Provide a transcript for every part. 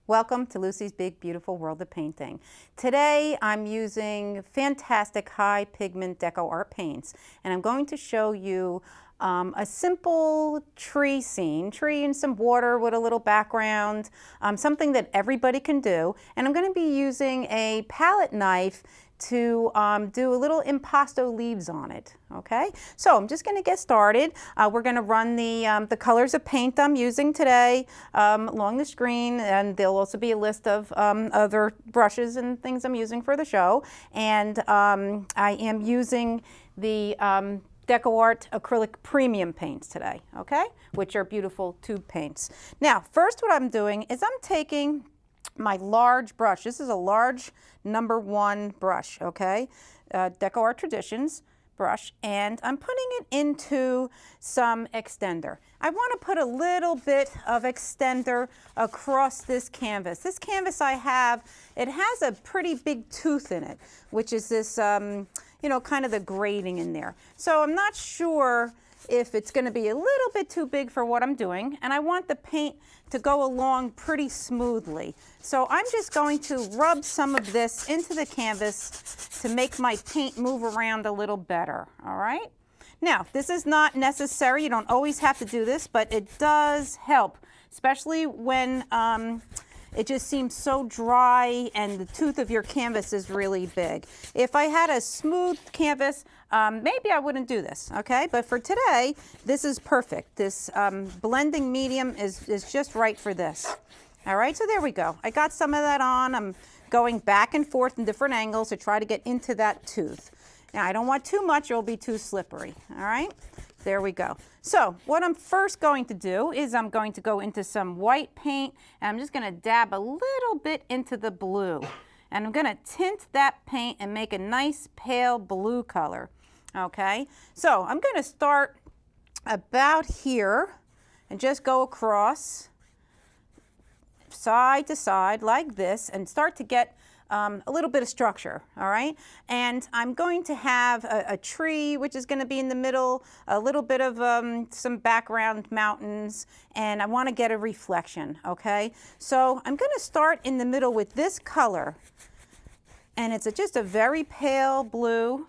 Welcome to Lucy's Big Beautiful World of Painting. Today I'm using fantastic high pigment deco art paints, and I'm going to show you a simple tree scene, tree and some water with a little background, something that everybody can do. And I'm going to be using a palette knife to do a little impasto leaves on it. Okay, so I'm just going to get started. We're going to run the colors of paint I'm using today along the screen, and there'll also be a list of other brushes and things I'm using for the show. And I am using the Deco Art acrylic premium paints today, okay, which are beautiful tube paints. Now, first what I'm doing is I'm taking my large brush. This is a large #1 brush, okay, Deco Art Traditions brush, and I'm putting it into some extender. I want to put a little bit of extender across this canvas. This canvas I have, it has a pretty big tooth in it, which is this, you know, kind of the grading in there. So I'm not sure if it's going to be a little bit too big for what I'm doing, and I want the paint to go along pretty smoothly. So I'm just going to rub some of this into the canvas to make my paint move around a little better, all right? Now, this is not necessary. You don't always have to do this, but it does help, especially when it just seems so dry and the tooth of your canvas is really big. If I had a smooth canvas, maybe I wouldn't do this, okay? But for today, this is perfect. This blending medium is just right for this. All right, so there we go. I got some of that on. I'm going back and forth in different angles to try to get into that tooth. Now, I don't want too much, or it'll be too slippery, all right? There we go. So what I'm first going to do is I'm going to go into some white paint, and I'm just going to dab a little bit into the blue. And I'm going to tint that paint and make a nice pale blue color. Okay, so I'm going to start about here and just go across side to side like this and start to get a little bit of structure, all right? And I'm going to have a tree, which is going to be in the middle, a little bit of some background mountains, and I want to get a reflection, okay? So I'm going to start in the middle with this color, and it's just a very pale blue.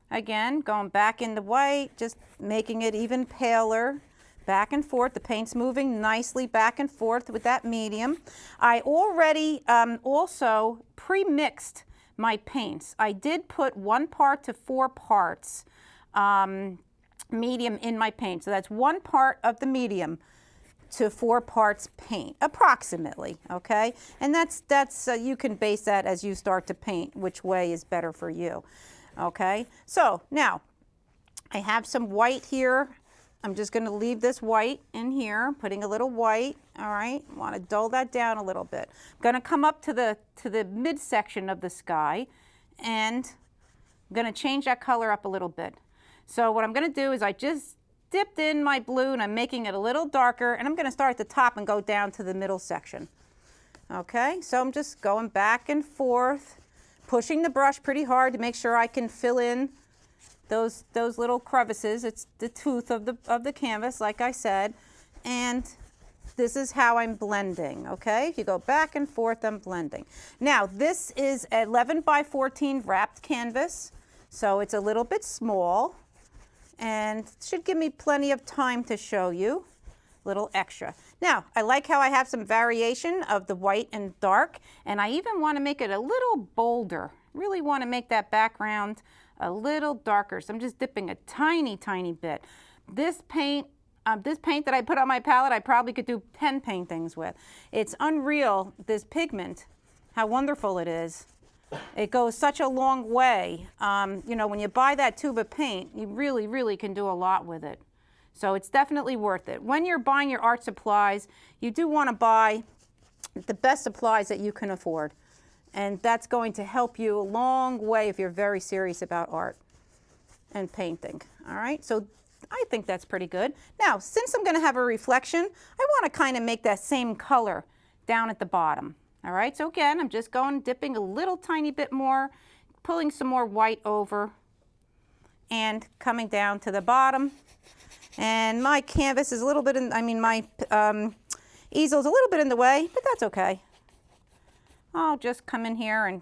Again, going back into white, just making it even paler. Back and forth, the paint's moving nicely back and forth with that medium. I already also pre-mixed my paints. I did put 1 part to 4 parts medium in my paint. So that's 1 part of the medium to 4 parts paint, approximately, okay? And that's you can base that as you start to paint, which way is better for you, okay? So now, I have some white here. I'm just going to leave this white in here, putting a little white, all right? Want to dull that down a little bit. I'm going to come up to the midsection of the sky, and I'm going to change that color up a little bit. So what I'm going to do is I just dipped in my blue, and I'm making it a little darker, and I'm going to start at the top and go down to the middle section. Okay, so I'm just going back and forth, pushing the brush pretty hard to make sure I can fill in those little crevices. It's the tooth of the canvas, like I said, and this is how I'm blending, okay? If you go back and forth, I'm blending. Now, this is 11 by 14 wrapped canvas, so it's a little bit small, and should give me plenty of time to show you. Little extra. Now, I like how I have some variation of the white and dark, and I even want to make it a little bolder. Really want to make that background a little darker. So I'm just dipping a tiny, tiny bit. This paint that I put on my palette, I probably could do 10 paintings with. It's unreal, this pigment, how wonderful it is. It goes such a long way. You know, when you buy that tube of paint, you really, really can do a lot with it. So it's definitely worth it. When you're buying your art supplies, you do want to buy the best supplies that you can afford. And that's going to help you a long way if you're very serious about art and painting. All right, so I think that's pretty good. Now, since I'm going to have a reflection, I want to kind of make that same color down at the bottom. All right, so again, I'm just dipping a little tiny bit more, pulling some more white over, and coming down to the bottom. And my canvas is a little bit my easel's a little bit in the way, but that's okay. I'll just come in here and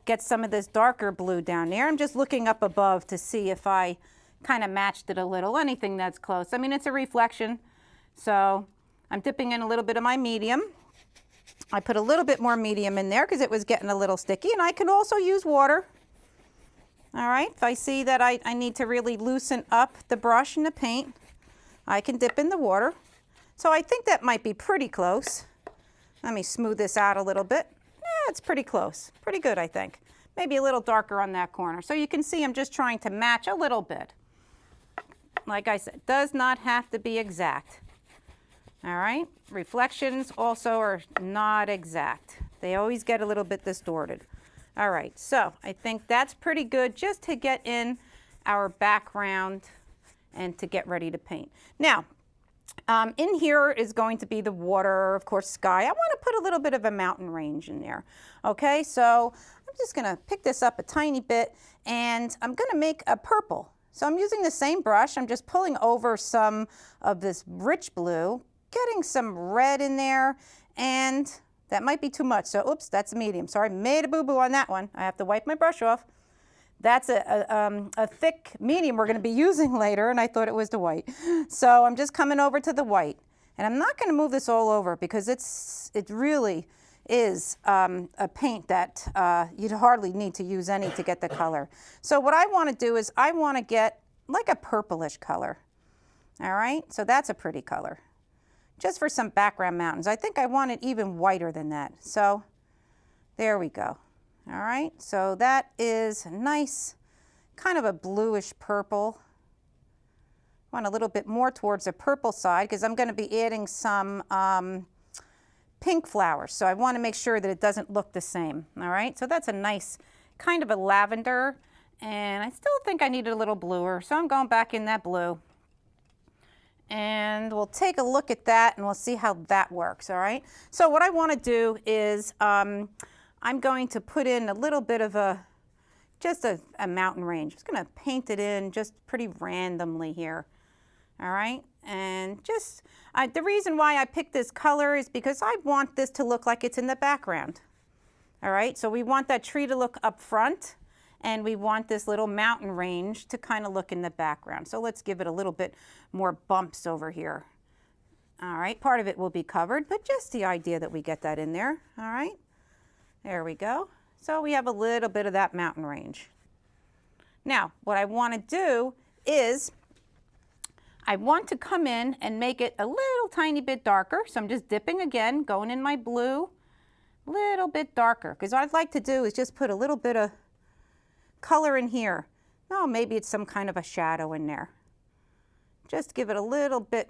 get some of this darker blue down there. I'm just looking up above to see if I kind of matched it a little, anything that's close. I mean, it's a reflection, so I'm dipping in a little bit of my medium. I put a little bit more medium in there because it was getting a little sticky, and I can also use water. All right, if I see that I need to really loosen up the brush and the paint, I can dip in the water. So I think that might be pretty close. Let me smooth this out a little bit. Yeah, it's pretty close. Pretty good, I think. Maybe a little darker on that corner. So you can see I'm just trying to match a little bit. Like I said, does not have to be exact. All right, reflections also are not exact. They always get a little bit distorted. All right, so I think that's pretty good just to get in our background and to get ready to paint. Now, in here is going to be the water, of course, sky. I want to put a little bit of a mountain range in there. Okay, so I'm just going to pick this up a tiny bit, and I'm going to make a purple. So I'm using the same brush. I'm just pulling over some of this rich blue, getting some red in there, and that might be too much. So, oops, that's a medium. Sorry, made a boo-boo on that one. I have to wipe my brush off. That's a thick medium we're going to be using later, and I thought it was the white. So I'm just coming over to the white. And I'm not going to move this all over because it really is a paint that you'd hardly need to use any to get the color. So what I want to do is I want to get like a purplish color. All right, so that's a pretty color. Just for some background mountains. I think I want it even whiter than that. So there we go. All right, so that is nice, kind of a bluish purple. Want a little bit more towards the purple side because I'm going to be adding some pink flowers. So I want to make sure that it doesn't look the same. All right, so that's a nice kind of a lavender, and I still think I need it a little bluer, so I'm going back in that blue. And we'll take a look at that and we'll see how that works, all right? So what I want to do is I'm going to put in a little bit of just a mountain range. I'm just going to paint it in just pretty randomly here, all right? And just, the reason why I picked this color is because I want this to look like it's in the background, all right? So we want that tree to look up front, and we want this little mountain range to kind of look in the background. So let's give it a little bit more bumps over here. All right, part of it will be covered, but just the idea that we get that in there, all right? There we go. So we have a little bit of that mountain range. Now, what I want to do is I want to come in and make it a little tiny bit darker. So I'm just dipping again, going in my blue, a little bit darker, because what I'd like to do is just put a little bit of color in here. Oh, maybe it's some kind of a shadow in there. Just give it a little bit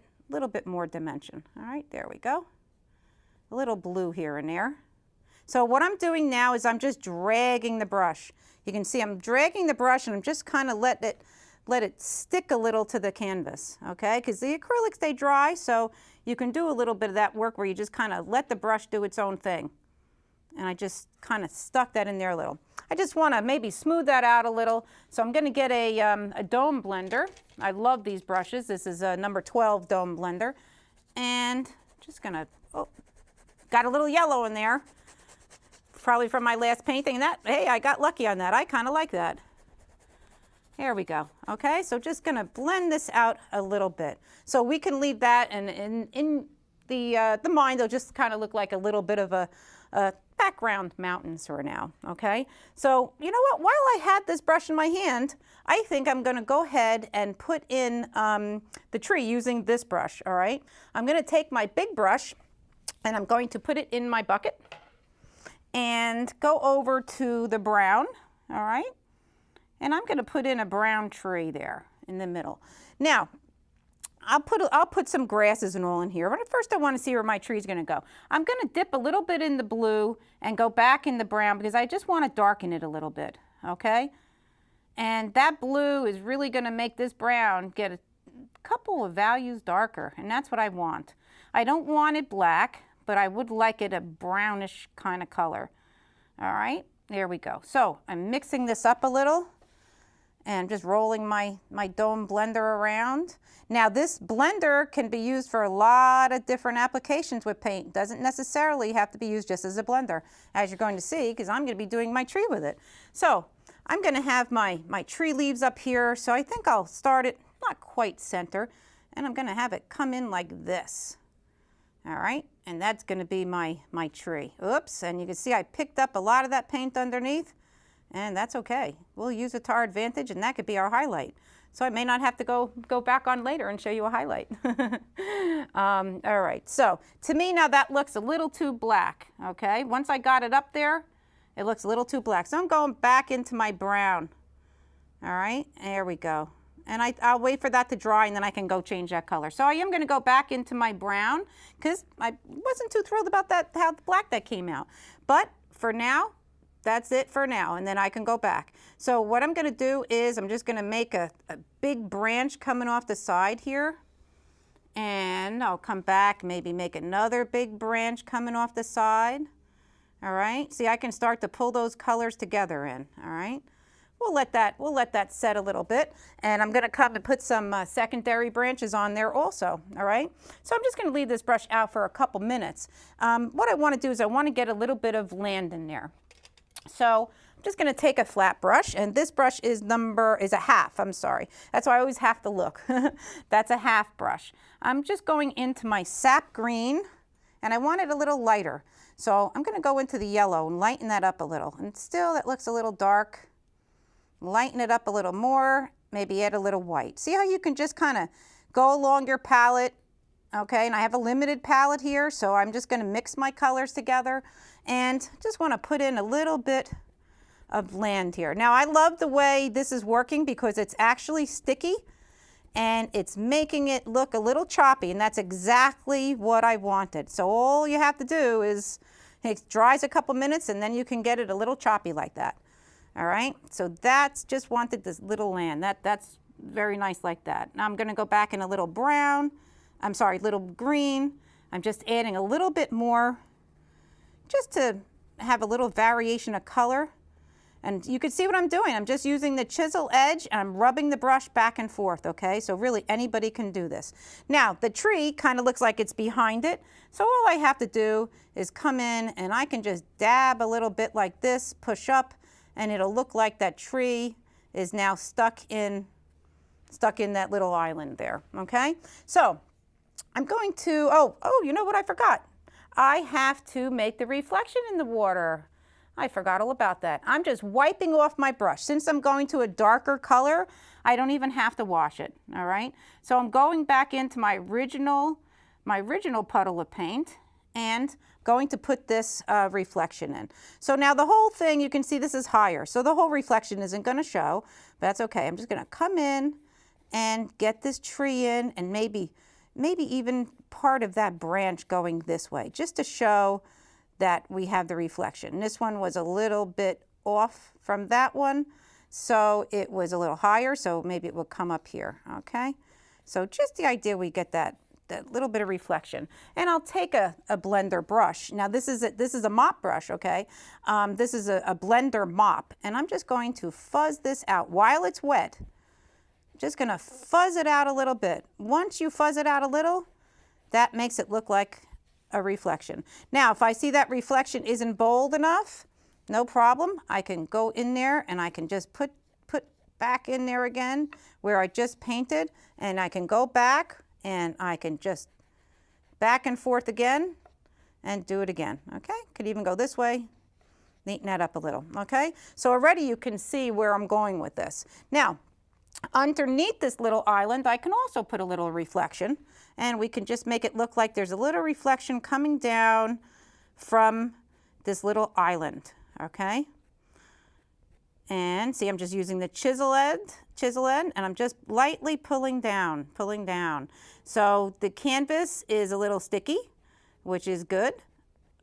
more dimension. All right, there we go. A little blue here and there. So what I'm doing now is I'm just dragging the brush. You can see I'm dragging the brush and I'm just kind of let it stick a little to the canvas, okay? Because the acrylics, they dry, so you can do a little bit of that work where you just kind of let the brush do its own thing. And I just kind of stuck that in there a little. I just want to maybe smooth that out a little. So I'm going to get a dome blender. I love these brushes. This is a number 12 dome blender. And just going to, oh, got a little yellow in there. Probably from my last painting. That, hey, I got lucky on that. I kind of like that. There we go. Okay, so just going to blend this out a little bit. So we can leave that, and in the mind, it'll just kind of look like a little bit of a background mountains for now, okay? So, you know what, while I had this brush in my hand, I think I'm gonna go ahead and put in the tree using this brush, all right? I'm gonna take my big brush and I'm going to put it in my bucket and go over to the brown, all right? And I'm gonna put in a brown tree there in the middle. Now, I'll put some grasses and all in here, but first I want to see where my tree is going to go. I'm going to dip a little bit in the blue and go back in the brown because I just want to darken it a little bit, okay? And that blue is really going to make this brown get a couple of values darker, and that's what I want. I don't want it black, but I would like it a brownish kind of color. All right, there we go. So I'm mixing this up a little, and just rolling my dome blender around. Now this blender can be used for a lot of different applications with paint. Doesn't necessarily have to be used just as a blender, as you're going to see, because I'm going to be doing my tree with it. So I'm going to have my tree leaves up here, so I think I'll start it not quite center, and I'm going to have it come in like this. All right, and that's going to be my tree. Oops, and you can see I picked up a lot of that paint underneath, and that's okay. We'll use it to our advantage, and that could be our highlight. So I may not have to go back on later and show you a highlight. All right, so to me now that looks a little too black, okay? Once I got it up there, it looks a little too black. So I'm going back into my brown. All right, there we go. And I'll wait for that to dry, and then I can go change that color. So I am going to go back into my brown because I wasn't too thrilled about that, how black that came out. But for now, that's it for now, and then I can go back. So what I'm going to do is I'm just going to make a big branch coming off the side here, and I'll come back, maybe make another big branch coming off the side. All right, see, I can start to pull those colors together in. All right, we'll let that set a little bit, and I'm going to come and put some secondary branches on there also. All right, so I'm just going to leave this brush out for a couple minutes. What I want to do is I want to get a little bit of land in there. So I'm just going to take a flat brush, and this brush is a half, I'm sorry. That's why I always have to look. That's a half brush. I'm just going into my sap green, and I want it a little lighter. So I'm going to go into the yellow and lighten that up a little. And still that looks a little dark. Lighten it up a little more, maybe add a little white. See how you can just kind of go along your palette. Okay, and I have a limited palette here, so I'm just going to mix my colors together and just want to put in a little bit of land here. Now I love the way this is working because it's actually sticky and it's making it look a little choppy, and that's exactly what I wanted. So all you have to do is it dries a couple minutes and then you can get it a little choppy like that. All right, so that's just wanted this little land. That's very nice like that. Now I'm going to go back in a little brown. I'm sorry, little green. I'm just adding a little bit more just to have a little variation of color. And you can see what I'm doing. I'm just using the chisel edge and I'm rubbing the brush back and forth, okay? So really anybody can do this. Now the tree kind of looks like it's behind it. So all I have to do is come in and I can just dab a little bit like this, push up, and it'll look like that tree is now stuck in that little island there, okay? So I'm going to, you know what I forgot? I have to make the reflection in the water. I forgot all about that. I'm just wiping off my brush. Since I'm going to a darker color, I don't even have to wash it, all right? So I'm going back into my original puddle of paint and going to put this reflection in. So now the whole thing, you can see this is higher, so the whole reflection isn't going to show, but that's okay. I'm just going to come in and get this tree in, and maybe even part of that branch going this way, just to show that we have the reflection. And this one was a little bit off from that one, so it was a little higher, so maybe it will come up here, okay? So just the idea we get that little bit of reflection. And I'll take a blender brush. Now this is a mop brush, okay? This is a blender mop, and I'm just going to fuzz this out while it's wet. Just going to fuzz it out a little bit. Once you fuzz it out a little, that makes it look like a reflection. Now, if I see that reflection isn't bold enough, no problem. I can go in there and I can just put back in there again where I just painted, and I can go back and I can just back and forth again and do it again, okay? Could even go this way, neaten that up a little, okay? So already you can see where I'm going with this. Now, underneath this little island, I can also put a little reflection, and we can just make it look like there's a little reflection coming down from this little island, okay? And see, I'm just using the chisel end, and I'm just lightly pulling down. So the canvas is a little sticky, which is good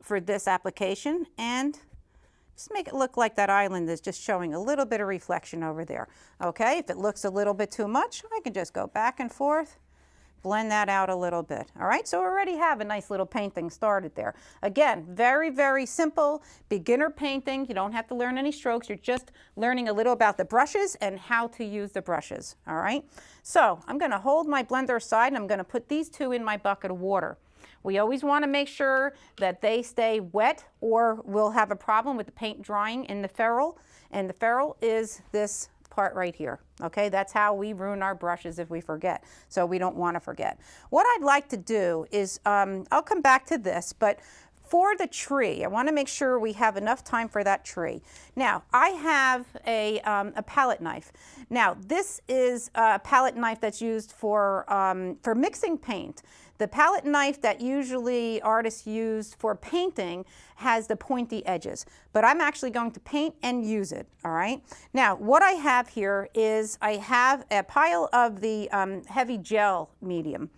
for this application, and just make it look like that island is just showing a little bit of reflection over there. Okay, if it looks a little bit too much, I can just go back and forth, blend that out a little bit. All right, so we already have a nice little painting started there. Again, very, very simple beginner painting. You don't have to learn any strokes. You're just learning a little about the brushes and how to use the brushes. All right, so I'm going to hold my blender aside and I'm going to put these two in my bucket of water. We always want to make sure that they stay wet or we'll have a problem with the paint drying in the ferrule. And the ferrule is this part right here. Okay, that's how we ruin our brushes if we forget. So we don't want to forget. What I'd like to do is, I'll come back to this, but for the tree, I want to make sure we have enough time for that tree. Now, I have a palette knife. Now, this is a palette knife that's used for mixing paint. The palette knife that usually artists use for painting has the pointy edges, but I'm actually going to paint and use it, all right? Now, what I have here is I have a pile of the heavy gel medium.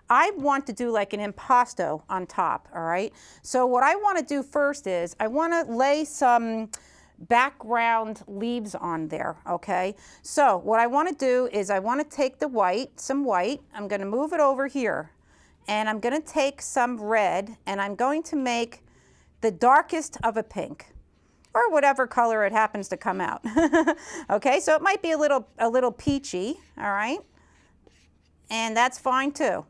I want to do like an impasto on top, all right? So what I want to do first is I want to lay some background leaves on there, okay? So what I want to do is I want to take the white, some white, I'm going to move it over here. And I'm going to take some red and I'm going to make the darkest of a pink or whatever color it happens to come out. Okay, so it might be a little peachy, all right? And that's fine too.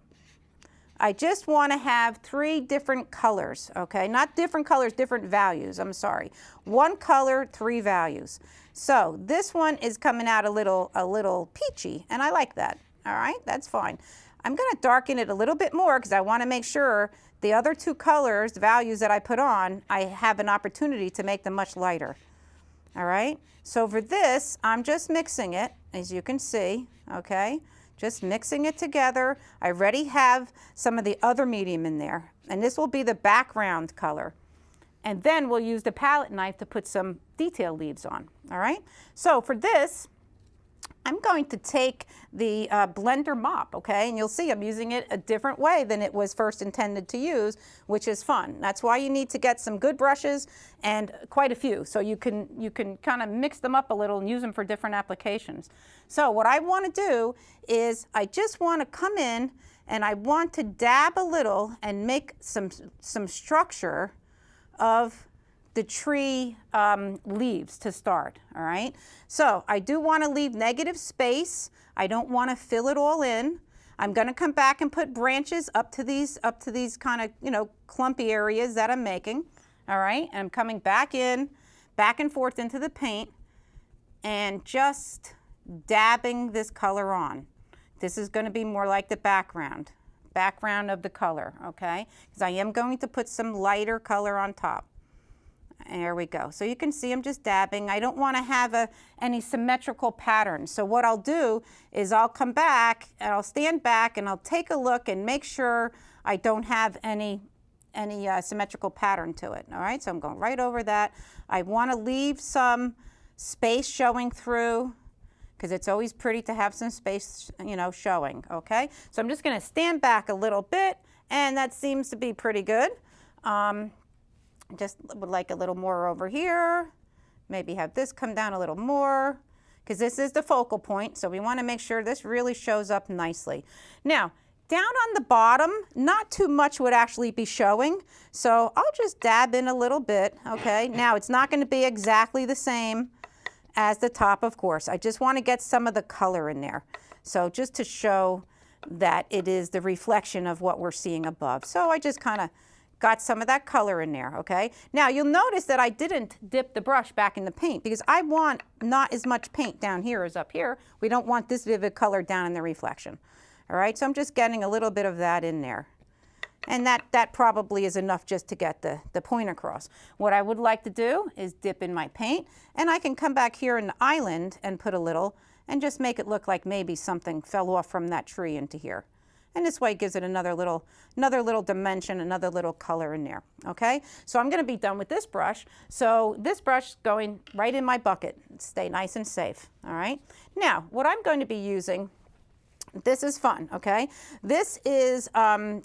I just want to have 3 different colors, okay? Not different colors, different values, I'm sorry. 1 color, 3 values. So this one is coming out a little peachy and I like that, all right? That's fine. I'm going to darken it a little bit more because I want to make sure the other 2 colors, the values that I put on, I have an opportunity to make them much lighter. All right, so for this, I'm just mixing it, as you can see, okay? Just mixing it together. I already have some of the other medium in there, and this will be the background color. And then we'll use the palette knife to put some detail leaves on, all right? So for this, I'm going to take the blender mop, okay? And you'll see I'm using it a different way than it was first intended to use, which is fun. That's why you need to get some good brushes and quite a few, so you can kind of mix them up a little and use them for different applications. So what I want to do is I just want to come in and I want to dab a little and make some structure of the tree leaves to start, all right? So I do want to leave negative space. I don't want to fill it all in. I'm going to come back and put branches up to these kind of, you know, clumpy areas that I'm making, all right? And I'm coming back in, back and forth into the paint and just dabbing this color on. This is going to be more like the background of the color, okay? Because I am going to put some lighter color on top. There we go. So you can see I'm just dabbing. I don't want to have any symmetrical pattern. So what I'll do is I'll come back and I'll stand back and I'll take a look and make sure I don't have any symmetrical pattern to it. All right, so I'm going right over that. I want to leave some space showing through because it's always pretty to have some space, you know, showing. Okay, so I'm just going to stand back a little bit and that seems to be pretty good. Just would like a little more over here. Maybe have this come down a little more because this is the focal point. So we want to make sure this really shows up nicely. Now, down on the bottom, not too much would actually be showing. So I'll just dab in a little bit, okay? Now, it's not going to be exactly the same as the top, of course. I just want to get some of the color in there. So just to show that it is the reflection of what we're seeing above. So I just kind of got some of that color in there, okay? Now you'll notice that I didn't dip the brush back in the paint because I want not as much paint down here as up here. We don't want this vivid color down in the reflection. All right, so I'm just getting a little bit of that in there. And that probably is enough just to get the point across. What I would like to do is dip in my paint and I can come back here in the island and put a little and just make it look like maybe something fell off from that tree into here. And this way it gives it another little dimension, another little color in there, okay? So I'm gonna be done with this brush. So this brush is going right in my bucket. Stay nice and safe, all right? Now, what I'm going to be using, this is fun, okay? This is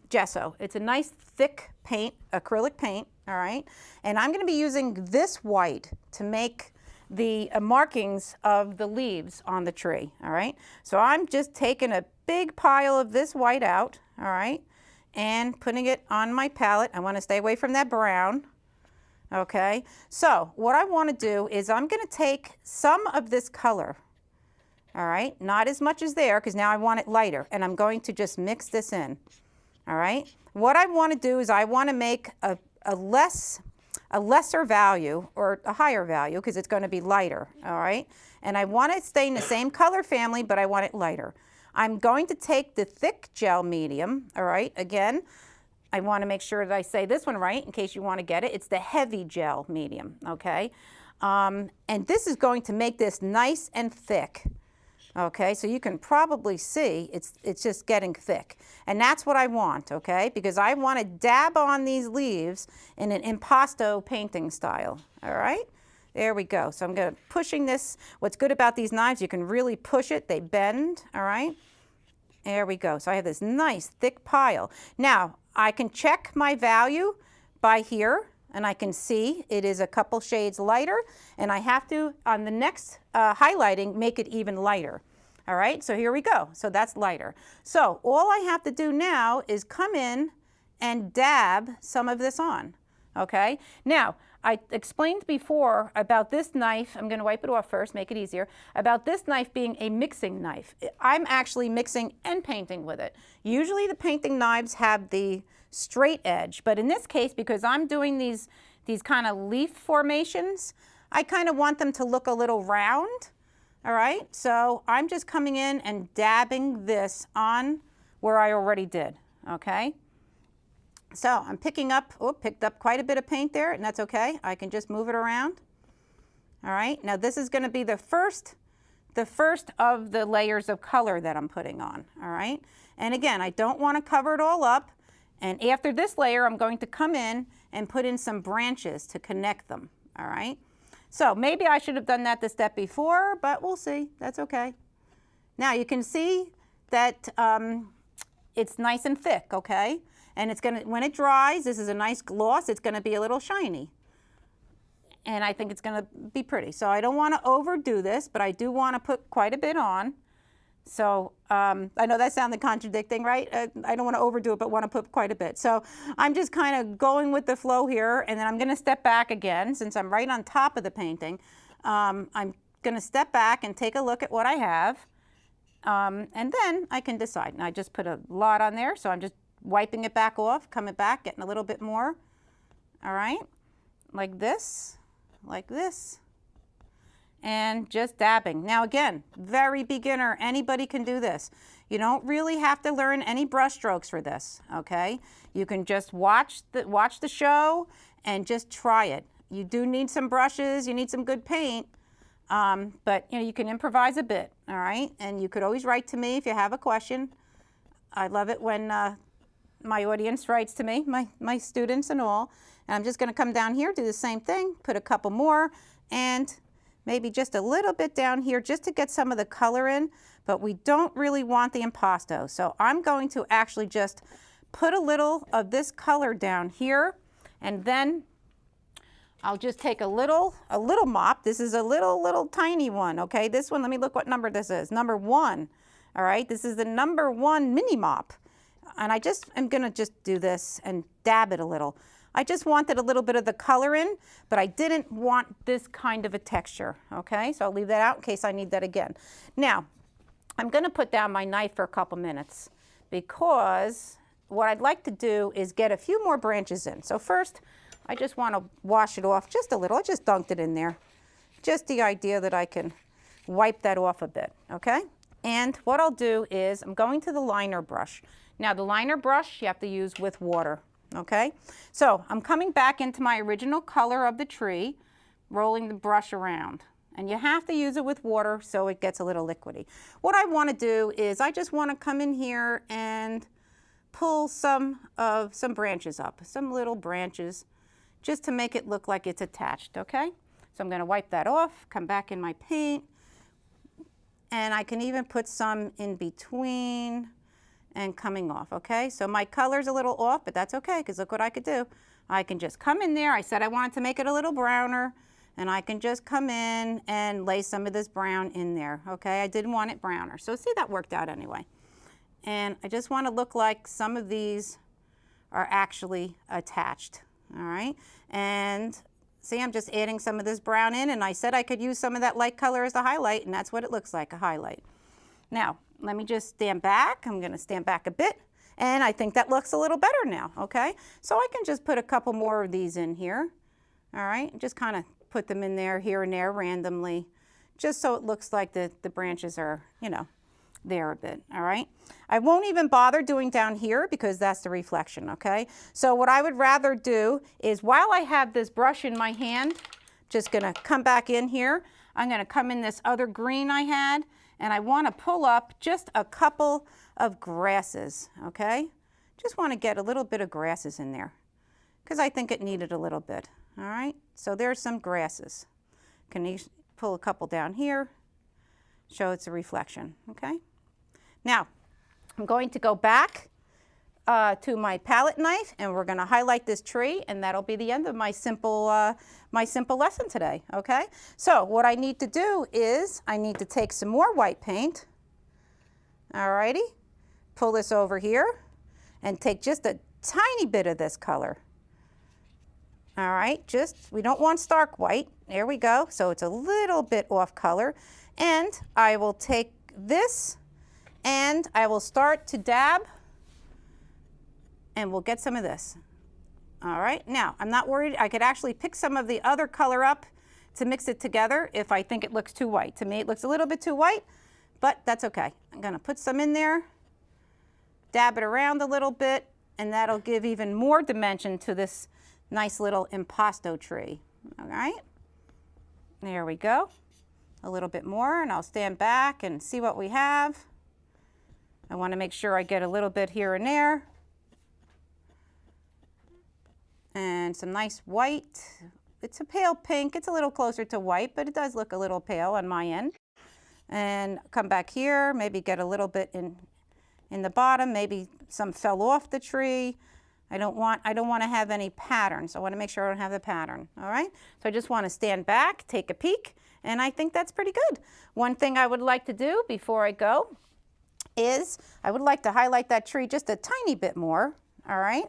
gesso. It's a nice thick paint, acrylic paint, all right? And I'm gonna be using this white to make the markings of the leaves on the tree, all right? So I'm just taking a big pile of this white out, all right, and putting it on my palette. I want to stay away from that brown. Okay, so what I want to do is I'm going to take some of this color, all right, not as much as there because now I want it lighter, and I'm going to just mix this in, all right. What I want to do is I want to make a lesser value or a higher value because it's going to be lighter, all right, and I want it to stay in the same color family, but I want it lighter. I'm going to take the thick gel medium, all right, again, I want to make sure that I say this one right in case you want to get it. It's the heavy gel medium, okay? And this is going to make this nice and thick, okay? So you can probably see it's just getting thick. And that's what I want, okay? Because I want to dab on these leaves in an impasto painting style, all right? There we go. So I'm going to pushing this. What's good about these knives, you can really push it. They bend, all right? There we go. So I have this nice thick pile. Now, I can check my value by here, and I can see it is a couple shades lighter, and I have to, on the next highlighting, make it even lighter. All right, so here we go. So that's lighter. So all I have to do now is come in and dab some of this on, okay? Now, I explained before about this knife, I'm going to wipe it off first, make it easier, about this knife being a mixing knife. I'm actually mixing and painting with it. Usually the painting knives have the straight edge, but in this case, because I'm doing these kind of leaf formations, I kind of want them to look a little round, all right? So I'm just coming in and dabbing this on where I already did, okay? So I'm picked up quite a bit of paint there, and that's okay. I can just move it around. All right, now this is going to be the first of the layers of color that I'm putting on, all right? And again, I don't want to cover it all up, and after this layer, I'm going to come in and put in some branches to connect them, all right? So maybe I should have done that the step before, but we'll see, that's okay. Now you can see that it's nice and thick, okay? And it's going to, when it dries, this is a nice gloss, it's going to be a little shiny. And I think it's going to be pretty. So I don't want to overdo this, but I do want to put quite a bit on. So I know that sounded contradicting, right? I don't want to overdo it, but want to put quite a bit. So I'm just kind of going with the flow here, and then I'm going to step back again since I'm right on top of the painting. I'm going to step back and take a look at what I have, and then I can decide. And I just put a lot on there, so I'm just wiping it back off, coming back, getting a little bit more, all right, like this, and just dabbing. Now again, very beginner, anybody can do this. You don't really have to learn any brush strokes for this, okay? You can just watch the show and just try it. You do need some brushes, you need some good paint, but you know, you can improvise a bit, all right? And you could always write to me if you have a question. I love it when my audience writes to me, my students and all. And I'm just going to come down here, do the same thing, put a couple more, and maybe just a little bit down here just to get some of the color in, but we don't really want the impasto. So I'm going to actually just put a little of this color down here, and then I'll just take a little mop. This is a little tiny one, okay? This one, let me look what number this is, number 1. All right, this is the number 1 mini mop. And I'm gonna just do this and dab it a little. I just wanted a little bit of the color in, but I didn't want this kind of a texture, okay? So I'll leave that out in case I need that again. Now, I'm gonna put down my knife for a couple minutes because what I'd like to do is get a few more branches in. So first, I just wanna wash it off just a little. I just dunked it in there. Just the idea that I can wipe that off a bit, okay? And what I'll do is I'm going to the liner brush. Now the liner brush you have to use with water, okay? So I'm coming back into my original color of the tree, rolling the brush around. And you have to use it with water so it gets a little liquidy. What I want to do is I just want to come in here and pull some branches up, some little branches, just to make it look like it's attached, okay? So I'm going to wipe that off, come back in my paint, and I can even put some in between and coming off, okay? So my color's a little off, but that's okay, because look what I could do. I can just come in there. I said I wanted to make it a little browner, and I can just come in and lay some of this brown in there, okay? I didn't want it browner. So see, that worked out anyway. And I just want to look like some of these are actually attached. All right, and see, I'm just adding some of this brown in, and I said I could use some of that light color as a highlight, and that's what it looks like, a highlight. Now, let me just stand back. I'm going to stand back a bit, and I think that looks a little better now, okay? So I can just put a couple more of these in here, all right? Just kind of put them in there, here and there, randomly, just so it looks like the branches are, you know, there a bit, all right? I won't even bother doing down here because that's the reflection, okay? So what I would rather do is, while I have this brush in my hand, just gonna come back in here, I'm gonna come in this other green I had, and I wanna pull up just a couple of grasses, okay? Just wanna get a little bit of grasses in there because I think it needed a little bit, all right? So there's some grasses. Can you pull a couple down here? Show it's a reflection, okay? Now, I'm going to go back to my palette knife, and we're going to highlight this tree, and that'll be the end of my simple lesson today, okay? So what I need to do is I need to take some more white paint, alrighty, pull this over here, and take just a tiny bit of this color. All right, we don't want stark white. There we go. So it's a little bit off color. And I will take this and I will start to dab, and we'll get some of this. All right, now I'm not worried. I could actually pick some of the other color up to mix it together if I think it looks too white. To me, it looks a little bit too white, but that's okay. I'm gonna put some in there, dab it around a little bit, and that'll give even more dimension to this nice little impasto tree. All right, there we go. A little bit more, and I'll stand back and see what we have. I want to make sure I get a little bit here and there. And some nice white. It's a pale pink. It's a little closer to white, but it does look a little pale on my end. And come back here, maybe get a little bit in the bottom. Maybe some fell off the tree. I don't want to have any patterns. I want to make sure I don't have the pattern, all right? So I just want to stand back, take a peek, and I think that's pretty good. One thing I would like to do before I go is I would like to highlight that tree just a tiny bit more, all right?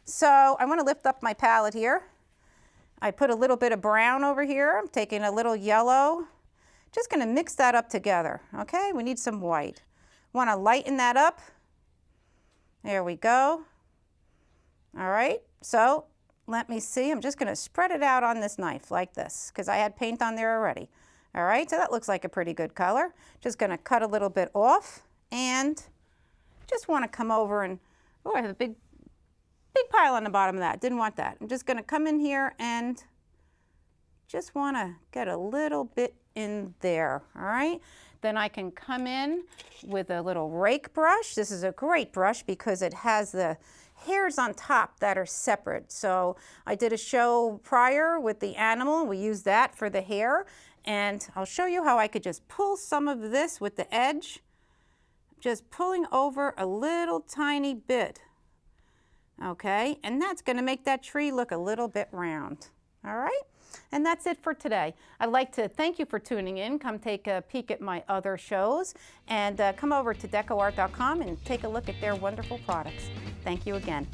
So I want to lift up my palette here. I put a little bit of brown over here. I'm taking a little yellow. Just going to mix that up together, okay? We need some white. Want to lighten that up. There we go. All right, so let me see. I'm just going to spread it out on this knife like this because I had paint on there already. All right, so that looks like a pretty good color. Just going to cut a little bit off, and just want to come over and, oh, I have a big pile on the bottom of that. Didn't want that. I'm just going to come in here and just want to get a little bit in there, all right? Then I can come in with a little rake brush. This is a great brush because it has the hairs on top that are separate. So I did a show prior with the animal. We used that for the hair. And I'll show you how I could just pull some of this with the edge, just pulling over a little tiny bit. Okay, and that's going to make that tree look a little bit round. All right, and that's it for today. I'd like to thank you for tuning in. Come take a peek at my other shows, and come over to decoart.com and take a look at their wonderful products. Thank you again.